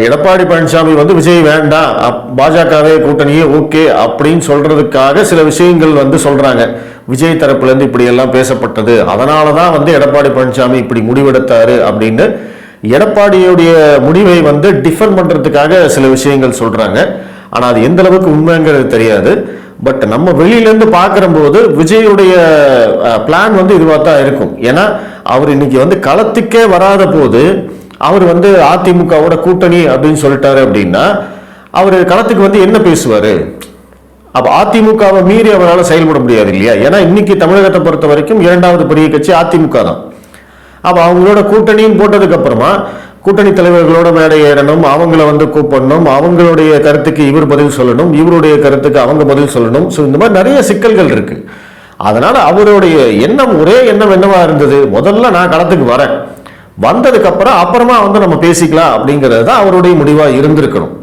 எடப்பாடி பழனிசாமி வந்து விஜய் வேண்டாம், பாஜகவே கூட்டணியே ஓகே அப்படின்னு சொல்றதுக்காக சில விஷயங்கள் வந்து சொல்றாங்க. விஜய் தரப்புல இருந்து இப்படி எல்லாம் பேசப்பட்டது, அதனாலதான் வந்து எடப்பாடி பழனிசாமி இப்படி முடிவெடுத்தாரு அப்படின்னு எடப்பாடியுடைய முடிவை வந்து டிஃபர் பண்றதுக்காக சில விஷயங்கள் சொல்றாங்க. ஆனா அது எந்த அளவுக்கு உண்மைங்கிறது தெரியாது. பட் நம்ம வெளியிலேருந்து பார்க்கிற போது விஜயுடைய பிளான் வந்து இதுவாக தான் இருக்கும். ஏன்னா அவர் இன்னைக்கு வந்து களத்துக்கே வராத போது அவர் வந்து அதிமுகவோட கூட்டணி அப்படின்னு சொல்லிட்டாரு அப்படின்னா அவர் களத்துக்கு வந்து என்ன பேசுவாரு? அப்ப அதிமுகவை மீறி அவரால் செயல்பட முடியாது இல்லையா? ஏன்னா இன்னைக்கு தமிழகத்தை பொறுத்த வரைக்கும் இரண்டாவது பெரிய கட்சி அதிமுக தான். அப்ப அவங்களோட கூட்டணியும் போட்டதுக்கு அப்புறமா கூட்டணி தலைவர்களோட மேடை ஏறணும், அவங்கள வந்து கூப்பிடணும், அவங்களுடைய கருத்துக்கு இவர் பதில் சொல்லணும், இவருடைய கருத்துக்கு அவங்க பதில் சொல்லணும். ஸோ இந்த மாதிரி நிறைய சிக்கல்கள் இருக்கு. அதனால அவருடைய எண்ணம் ஒரே எண்ணம் என்னவா இருந்தது, முதல்ல நான் களத்துக்கு வரேன், வந்ததுக்கு அப்புறமா வந்து நம்ம பேசிக்கலாம் அப்படிங்கிறது தான் அவருடைய முடிவா இருந்திருக்கணும்.